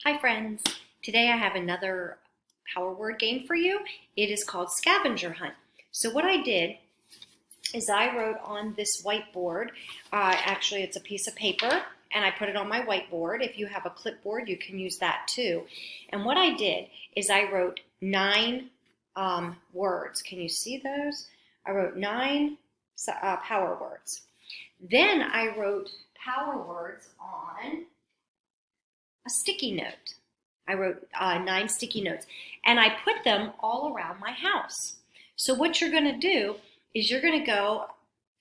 Hi friends! Today I have another power word game for you. It is called scavenger hunt. So what I did is I wrote on this whiteboard, actually it's a piece of paper, and I put it on my whiteboard. If you have a clipboard, you can use that too. And what I did is I wrote 9 words. Can you see those? I wrote 9 power words. Then I wrote power words on a sticky note. I wrote 9 sticky notes, and I put them all around my house. So what you're going to do is you're going to go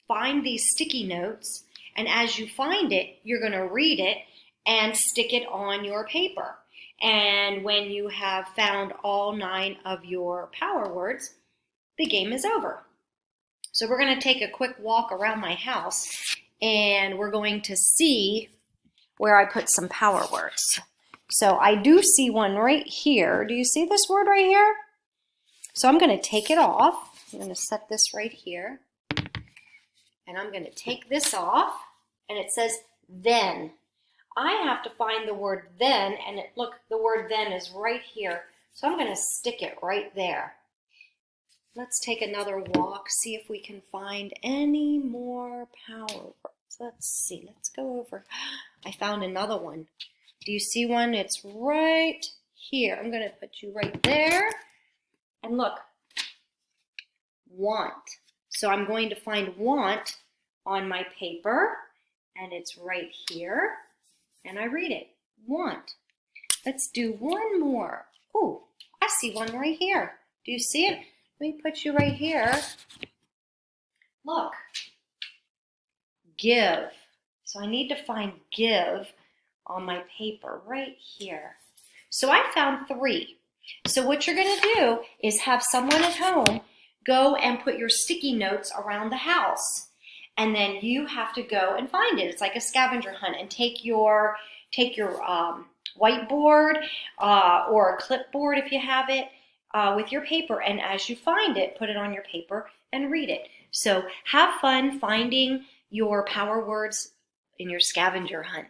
find these sticky notes, and as you find it, you're going to read it and stick it on your paper. And when you have found all 9 of your power words, the game is over. So we're going to take a quick walk around my house, and we're going to see where I put some power words. So I do see one right here. Do you see this word right here? So I'm going to take it off. I'm going to set this right here. And I'm going to take this off. And it says then. I have to find the word then. And look, the word then is right here. So I'm going to stick it right there. Let's take another walk, see if we can find any more power words. Let's see. Let's go over. I found another one. Do you see one? It's right here. I'm going to put you right there. And look, want. So I'm going to find want on my paper, and it's right here. And I read it, want. Let's do one more. Oh, I see one right here. Do you see it? Let me put you right here. Look, give. So I need to find give on my paper right here. So I found 3. So what you're going to do is have someone at home go and put your sticky notes around the house. And then you have to go and find it. It's like a scavenger hunt, and take your whiteboard or a clipboard if you have it with your paper. And as you find it, put it on your paper and read it. So have fun finding your power words in your scavenger hunt.